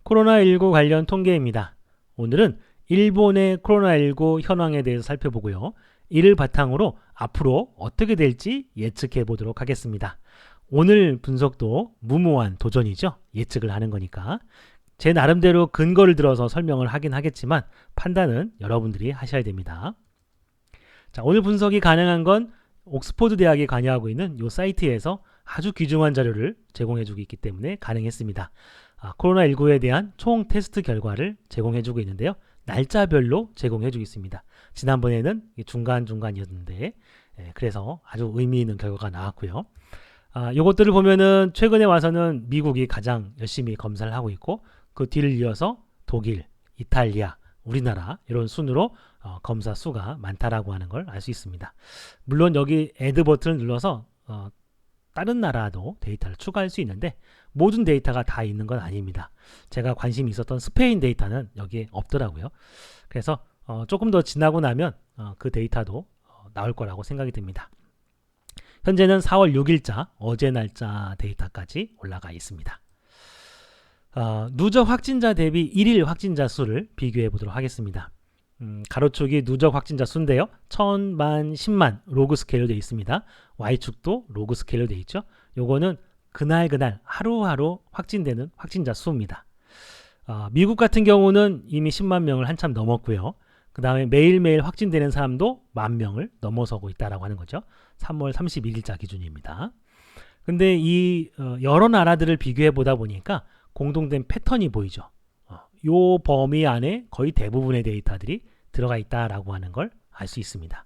코로나19 관련 통계입니다. 오늘은 일본의 코로나19 현황에 대해서 살펴보고요. 이를 바탕으로 앞으로 어떻게 될지 예측해 보도록 하겠습니다. 오늘 분석도 무모한 도전이죠. 예측을 하는 거니까. 제 나름대로 근거를 들어서 설명을 하긴 하겠지만 판단은 여러분들이 하셔야 됩니다. 자, 오늘 분석이 가능한 건 옥스퍼드 대학이 관여하고 있는 이 사이트에서 아주 귀중한 자료를 제공해주고 있기 때문에 가능했습니다. 코로나19에 대한 총 테스트 결과를 제공해주고 있는데요. 날짜별로 제공해주고 있습니다. 지난번에는 중간중간이었는데 그래서 아주 의미 있는 결과가 나왔고요. 이것들을 보면은 최근에 와서는 미국이 가장 열심히 검사를 하고 있고 그 뒤를 이어서 독일, 이탈리아, 우리나라 이런 순으로 검사 수가 많다라고 하는 걸 알 수 있습니다. 물론 여기 애드 버튼을 눌러서 다른 나라도 데이터를 추가할 수 있는데 모든 데이터가 다 있는 건 아닙니다. 제가 관심이 있었던 스페인 데이터는 여기에 없더라고요. 그래서 조금 더 지나고 나면 그 데이터도 나올 거라고 생각이 듭니다. 현재는 4월 6일자 어제 날짜 데이터까지 올라가 있습니다. 누적 확진자 대비 1일 확진자 수를 비교해 보도록 하겠습니다. 가로축이 누적 확진자 수인데요. 1000만, 10만 로그 스케일로 되어 있습니다. Y축도 로그 스케일로 되어 있죠. 요거는 그날 하루하루 확진되는 확진자 수입니다. 미국 같은 경우는 이미 10만 명을 한참 넘었고요. 그 다음에 매일매일 확진되는 사람도 10,000명을 넘어서고 있다라고 하는 거죠. 3월 31일자 기준입니다. 근데 이 여러 나라들을 비교해 보다 보니까 공동된 패턴이 보이죠. 요 범위 안에 거의 대부분의 데이터들이 들어가 있다라고 하는 걸 알 수 있습니다.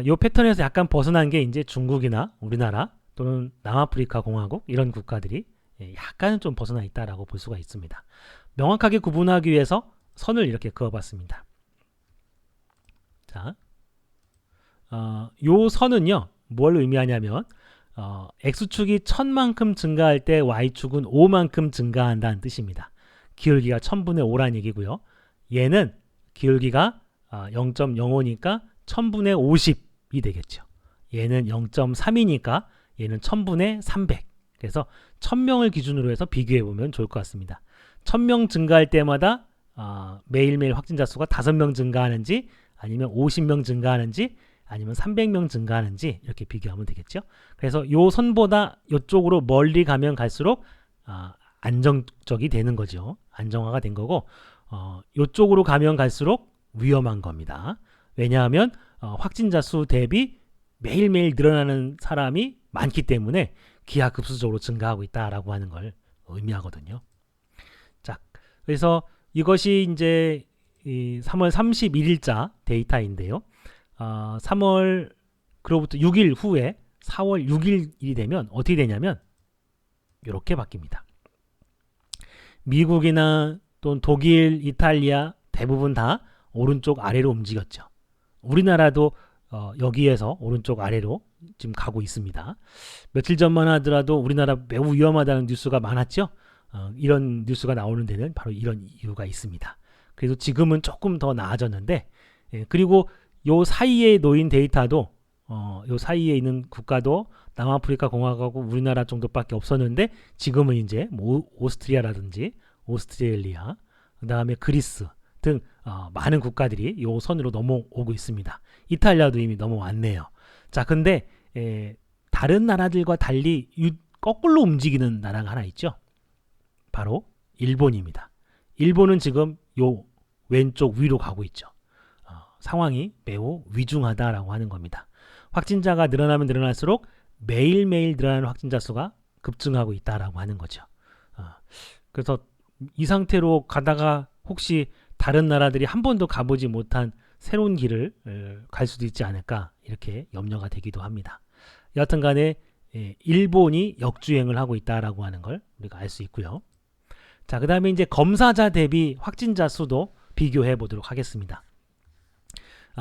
요 패턴에서 약간 벗어난 게 이제 중국이나 우리나라 또는 남아프리카 공화국 이런 국가들이 약간은 좀 벗어나 있다라고 볼 수가 있습니다. 명확하게 구분하기 위해서 선을 이렇게 그어봤습니다. 자, 요 선은요, 뭘 의미하냐면 X축이 1000만큼 증가할 때 Y축은 5만큼 증가한다는 뜻입니다. 기울기가 1000분의 5란 얘기고요. 얘는 기울기가 0.05니까 1000분의 50이 되겠죠. 얘는 0.3이니까 얘는 1000분의 300. 그래서 1000명을 기준으로 해서 비교해보면 좋을 것 같습니다. 1000명 증가할 때마다 매일매일 확진자 수가 5명 증가하는지 아니면 50명 증가하는지 아니면 300명 증가하는지 이렇게 비교하면 되겠죠. 그래서 요 선보다 이쪽으로 멀리 가면 갈수록 안정적이 되는 거죠. 안정화가 된 거고 이쪽으로 가면 갈수록 위험한 겁니다. 왜냐하면 확진자 수 대비 매일매일 늘어나는 사람이 많기 때문에 기하급수적으로 증가하고 있다라고 하는 걸 의미하거든요. 자, 그래서 이것이 이제 이 3월 31일자 데이터인데요. 3월 그로부터 6일 후에 4월 6일이 되면 어떻게 되냐면 이렇게 바뀝니다. 미국이나 또는 독일, 이탈리아 대부분 다 오른쪽 아래로 움직였죠. 우리나라도 여기에서 오른쪽 아래로 지금 가고 있습니다. 며칠 전만 하더라도 우리나라 매우 위험하다는 뉴스가 많았죠. 이런 뉴스가 나오는 데는 바로 이런 이유가 있습니다. 그래서 지금은 조금 더 나아졌는데 그리고 요 사이에 놓인 데이터도 요 사이에 있는 국가도 남아프리카 공화국 우리나라 정도밖에 없었는데 지금은 이제 뭐 오스트리아라든지 오스트레일리아 그 다음에 그리스 등 많은 국가들이 요 선으로 넘어오고 있습니다. 이탈리아도 이미 넘어왔네요. 자, 근데 다른 나라들과 달리 거꾸로 움직이는 나라가 하나 있죠. 바로 일본입니다. 일본은 지금 요 왼쪽 위로 가고 있죠. 상황이 매우 위중하다라고 하는 겁니다. 확진자가 늘어나면 늘어날수록 매일매일 늘어나는 확진자 수가 급증하고 있다라고 하는 거죠. 그래서 이 상태로 가다가 혹시 다른 나라들이 한 번도 가보지 못한 새로운 길을 갈 수도 있지 않을까 이렇게 염려가 되기도 합니다. 여하튼 간에 일본이 역주행을 하고 있다라고 하는 걸 우리가 알 수 있고요. 자, 그 다음에 이제 검사자 대비 확진자 수도 비교해 보도록 하겠습니다.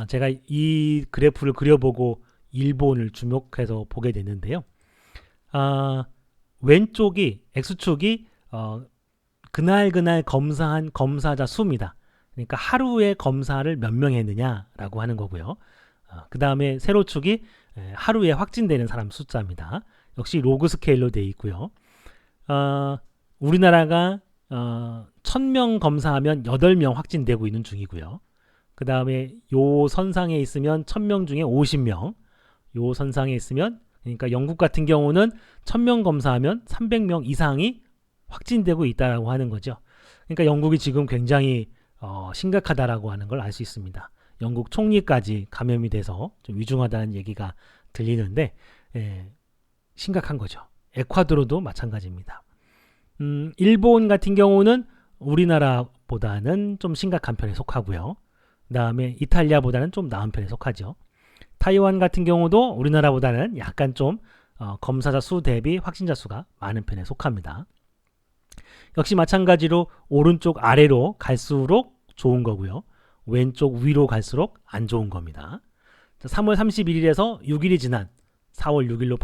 제가 이 그래프를 그려보고 일본을 주목해서 보게 됐는데요. 왼쪽이 X축이 그날 검사한 검사자 수입니다. 그러니까 하루에 검사를 몇 명 했느냐라고 하는 거고요. 그 다음에 세로축이 하루에 확진되는 사람 숫자입니다. 역시 로그 스케일로 되어 있고요. 우리나라가 1000명 검사하면 8명 확진되고 있는 중이고요. 그 다음에 요 선상에 있으면 1000명 중에 50명, 요 선상에 있으면, 그러니까 영국 같은 경우는 1000명 검사하면 300명 이상이 확진되고 있다라고 하는 거죠. 그러니까 영국이 지금 굉장히 심각하다라고 하는 걸 알 수 있습니다. 영국 총리까지 감염이 돼서 좀 위중하다는 얘기가 들리는데, 심각한 거죠. 에콰도르도 마찬가지입니다. 일본 같은 경우는 우리나라보다는 좀 심각한 편에 속하고요. 그 다음에 이탈리아보다는 좀 나은 편에 속하죠. 타이완 같은 경우도 우리나라보다는 약간 좀 검사자 수 대비 확진자 수가 많은 편에 속합니다. 역시 마찬가지로 오른쪽 아래로 갈수록 좋은 거고요. 왼쪽 위로 갈수록 안 좋은 겁니다. 3월 31일에서 6일이 지난 4월 6일로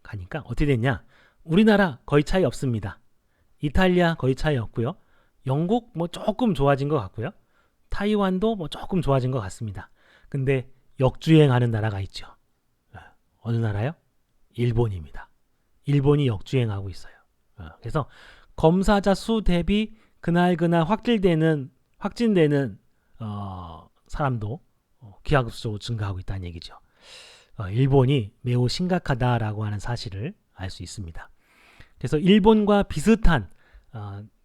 가니까 어떻게 됐냐? 우리나라 거의 차이 없습니다. 이탈리아 거의 차이 없고요. 영국 뭐 조금 좋아진 것 같고요. 타이완도 뭐 조금 좋아진 것 같습니다. 근데 역주행하는 나라가 있죠. 어느 나라요? 일본입니다. 일본이 역주행하고 있어요. 그래서 검사자 수 대비 그날 확진되는 사람도 기하급수적으로 증가하고 있다는 얘기죠. 일본이 매우 심각하다라고 하는 사실을 알 수 있습니다. 그래서 일본과 비슷한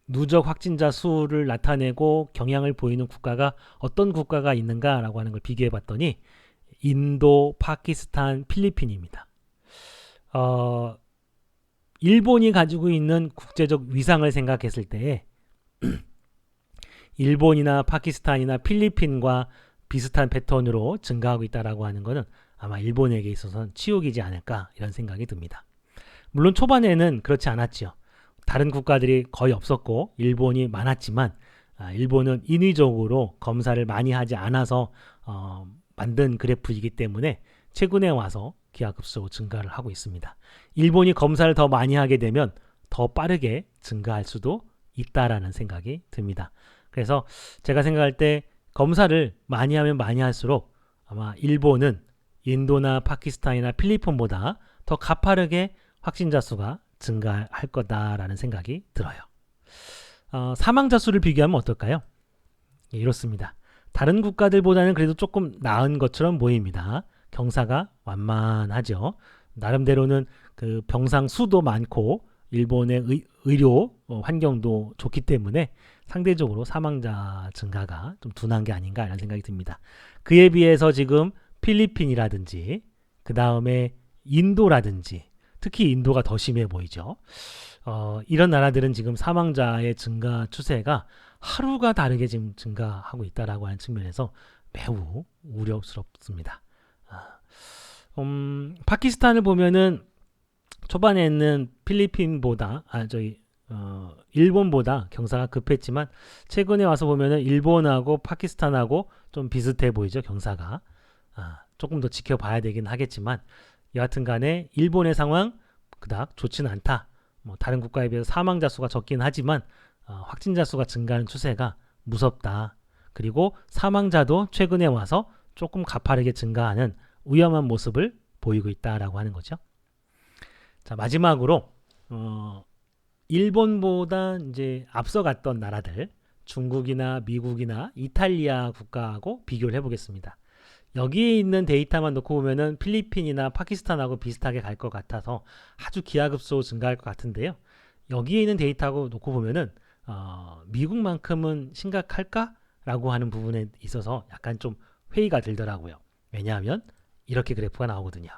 누적 확진자 수를 나타내고 경향을 보이는 국가가 어떤 국가가 있는가라고 하는 걸 비교해 봤더니 인도, 파키스탄, 필리핀입니다. 일본이 가지고 있는 국제적 위상을 생각했을 때 일본이나 파키스탄이나 필리핀과 비슷한 패턴으로 증가하고 있다라고 하는 것은 아마 일본에게 있어서는 치욕이지 않을까 이런 생각이 듭니다. 물론 초반에는 그렇지 않았죠. 다른 국가들이 거의 없었고 일본이 많았지만 일본은 인위적으로 검사를 많이 하지 않아서 만든 그래프이기 때문에 최근에 와서 기하급수적으로 증가를 하고 있습니다. 일본이 검사를 더 많이 하게 되면 더 빠르게 증가할 수도 있다라는 생각이 듭니다. 그래서 제가 생각할 때 검사를 많이 하면 많이 할수록 아마 일본은 인도나 파키스탄이나 필리핀보다 더 가파르게 확진자 수가 증가할 거다라는 생각이 들어요. 사망자 수를 비교하면 어떨까요? 이렇습니다. 다른 국가들보다는 그래도 조금 나은 것처럼 보입니다. 경사가 완만하죠. 나름대로는 그 병상 수도 많고 일본의 의료 환경도 좋기 때문에 상대적으로 사망자 증가가 좀 둔한 게 아닌가 이런 생각이 듭니다. 그에 비해서 지금 필리핀이라든지 그 다음에 인도라든지 특히 인도가 더 심해 보이죠. 이런 나라들은 지금 사망자의 증가 추세가 하루가 다르게 지금 증가하고 있다라고 하는 측면에서 매우 우려스럽습니다. 파키스탄을 보면은 초반에는 필리핀보다 일본보다 경사가 급했지만 최근에 와서 보면은 일본하고 파키스탄하고 좀 비슷해 보이죠. 경사가 조금 더 지켜봐야 되긴 하겠지만 여하튼 간에 일본의 상황 그닥 좋지는 않다. 다른 국가에 비해서 사망자 수가 적긴 하지만 확진자 수가 증가하는 추세가 무섭다. 그리고 사망자도 최근에 와서 조금 가파르게 증가하는 위험한 모습을 보이고 있다라고 하는 거죠. 자, 마지막으로 일본보다 이제 앞서갔던 나라들 중국이나 미국이나 이탈리아 국가하고 비교를 해보겠습니다. 여기에 있는 데이터만 놓고 보면은 필리핀이나 파키스탄하고 비슷하게 갈 것 같아서 아주 기하급수로 증가할 것 같은데요. 여기에 있는 데이터하고 놓고 보면은 미국만큼은 심각할까라고 하는 부분에 있어서 약간 좀 회의가 들더라고요. 왜냐하면 이렇게 그래프가 나오거든요.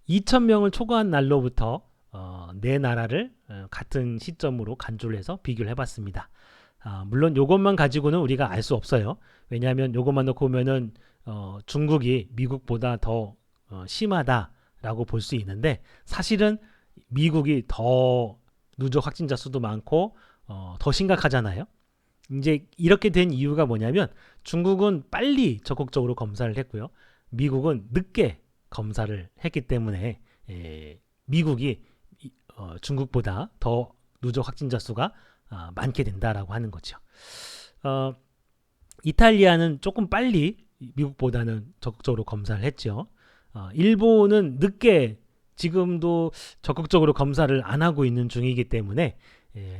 2,000명을 초과한 날로부터 네 나라를 같은 시점으로 간주를 해서 비교를 해봤습니다. 물론 이것만 가지고는 우리가 알 수 없어요. 왜냐하면 이것만 놓고 보면은 중국이 미국보다 더 심하다라고 볼 수 있는데 사실은 미국이 더 누적 확진자 수도 많고 더 심각하잖아요. 이제 이렇게 된 이유가 뭐냐면 중국은 빨리 적극적으로 검사를 했고요. 미국은 늦게 검사를 했기 때문에 미국이 중국보다 더 누적 확진자 수가 많게 된다라고 하는 거죠. 이탈리아는 조금 빨리 미국보다는 적극적으로 검사를 했죠. 일본은 늦게 지금도 적극적으로 검사를 안 하고 있는 중이기 때문에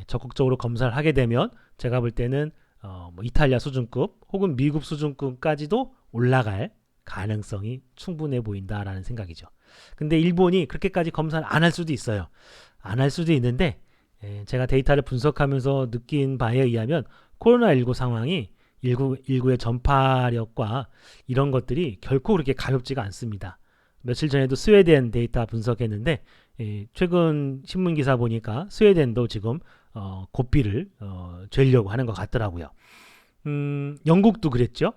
적극적으로 검사를 하게 되면 제가 볼 때는 뭐 이탈리아 수준급 혹은 미국 수준급까지도 올라갈 가능성이 충분해 보인다라는 생각이죠. 근데 일본이 그렇게까지 검사를 안 할 수도 있어요. 안 할 수도 있는데 제가 데이터를 분석하면서 느낀 바에 의하면 코로나19 상황이 19의 전파력과 이런 것들이 결코 그렇게 가볍지가 않습니다. 며칠 전에도 스웨덴 데이터 분석했는데 최근 신문 기사 보니까 스웨덴도 지금 고삐를 죄려고 하는 것 같더라고요. 영국도 그랬죠.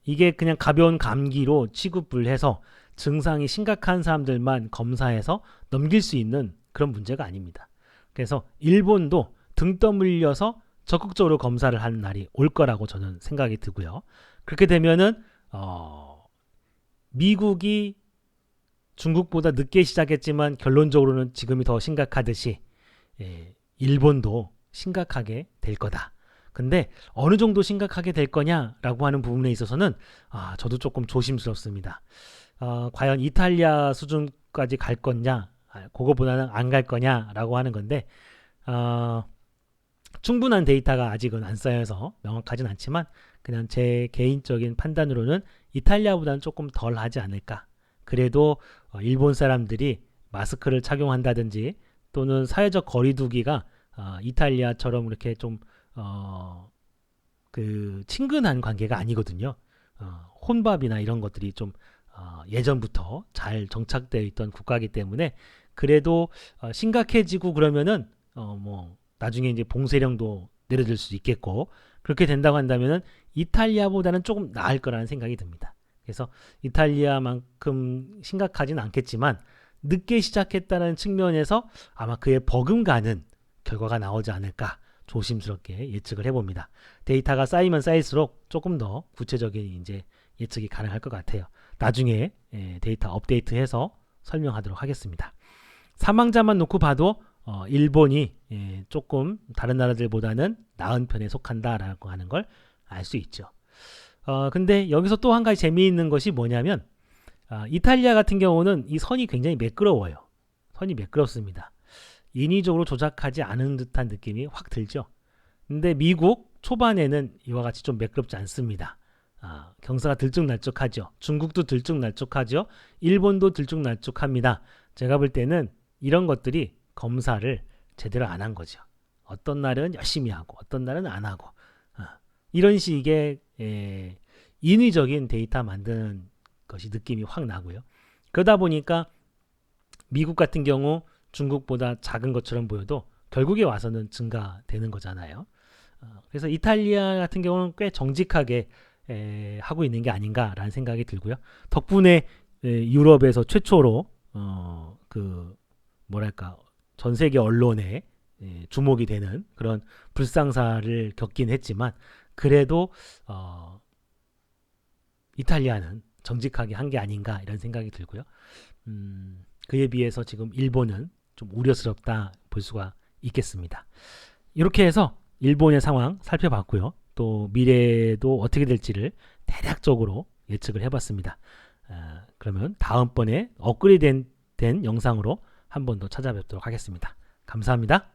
이게 그냥 가벼운 감기로 취급을 해서 증상이 심각한 사람들만 검사해서 넘길 수 있는 그런 문제가 아닙니다. 그래서 일본도 등 떠밀려서 적극적으로 검사를 하는 날이 올 거라고 저는 생각이 들고요. 그렇게 되면은 미국이 중국보다 늦게 시작했지만 결론적으로는 지금이 더 심각하듯이 일본도 심각하게 될 거다. 근데 어느 정도 심각하게 될 거냐라고 하는 부분에 있어서는 저도 조금 조심스럽습니다. 과연 이탈리아 수준까지 갈 거냐, 그거보다는 안 갈 거냐라고 하는 건데 충분한 데이터가 아직은 안 쌓여서 명확하진 않지만 그냥 제 개인적인 판단으로는 이탈리아보다는 조금 덜 하지 않을까. 그래도 일본 사람들이 마스크를 착용한다든지 또는 사회적 거리두기가 이탈리아처럼 이렇게 좀 친근한 관계가 아니거든요. 혼밥이나 이런 것들이 좀 예전부터 잘 정착되어 있던 국가이기 때문에 그래도 심각해지고 그러면은 뭐 나중에 이제 봉쇄령도 내려질 수 있겠고 그렇게 된다고 한다면은 이탈리아보다는 조금 나을 거라는 생각이 듭니다. 그래서 이탈리아만큼 심각하진 않겠지만 늦게 시작했다는 측면에서 아마 그에 버금가는 결과가 나오지 않을까 조심스럽게 예측을 해봅니다. 데이터가 쌓이면 쌓일수록 조금 더 구체적인 이제 예측이 가능할 것 같아요. 나중에 데이터 업데이트해서 설명하도록 하겠습니다. 사망자만 놓고 봐도 일본이 조금 다른 나라들보다는 나은 편에 속한다라고 하는 걸 알 수 있죠. 근데 여기서 또 한 가지 재미있는 것이 뭐냐면 이탈리아 같은 경우는 이 선이 굉장히 매끄러워요. 선이 매끄럽습니다. 인위적으로 조작하지 않은 듯한 느낌이 확 들죠. 근데 미국 초반에는 이와 같이 좀 매끄럽지 않습니다. 경사가 들쭉날쭉하죠. 중국도 들쭉날쭉하죠. 일본도 들쭉날쭉합니다. 제가 볼 때는 이런 것들이 검사를 제대로 안 한 거죠. 어떤 날은 열심히 하고 어떤 날은 안 하고 이런 식의 인위적인 데이터 만드는 것이 느낌이 확 나고요. 그러다 보니까 미국 같은 경우 중국보다 작은 것처럼 보여도 결국에 와서는 증가되는 거잖아요. 그래서 이탈리아 같은 경우는 꽤 정직하게 하고 있는 게 아닌가라는 생각이 들고요. 덕분에 유럽에서 최초로 전 세계 언론에 주목이 되는 그런 불상사를 겪긴 했지만 그래도 이탈리아는 정직하게 한 게 아닌가 이런 생각이 들고요. 그에 비해서 지금 일본은 좀 우려스럽다 볼 수가 있겠습니다. 이렇게 해서 일본의 상황 살펴봤고요. 또 미래도 어떻게 될지를 대략적으로 예측을 해봤습니다. 그러면 다음번에 업그레이드 된 영상으로 한 번 더 찾아뵙도록 하겠습니다. 감사합니다.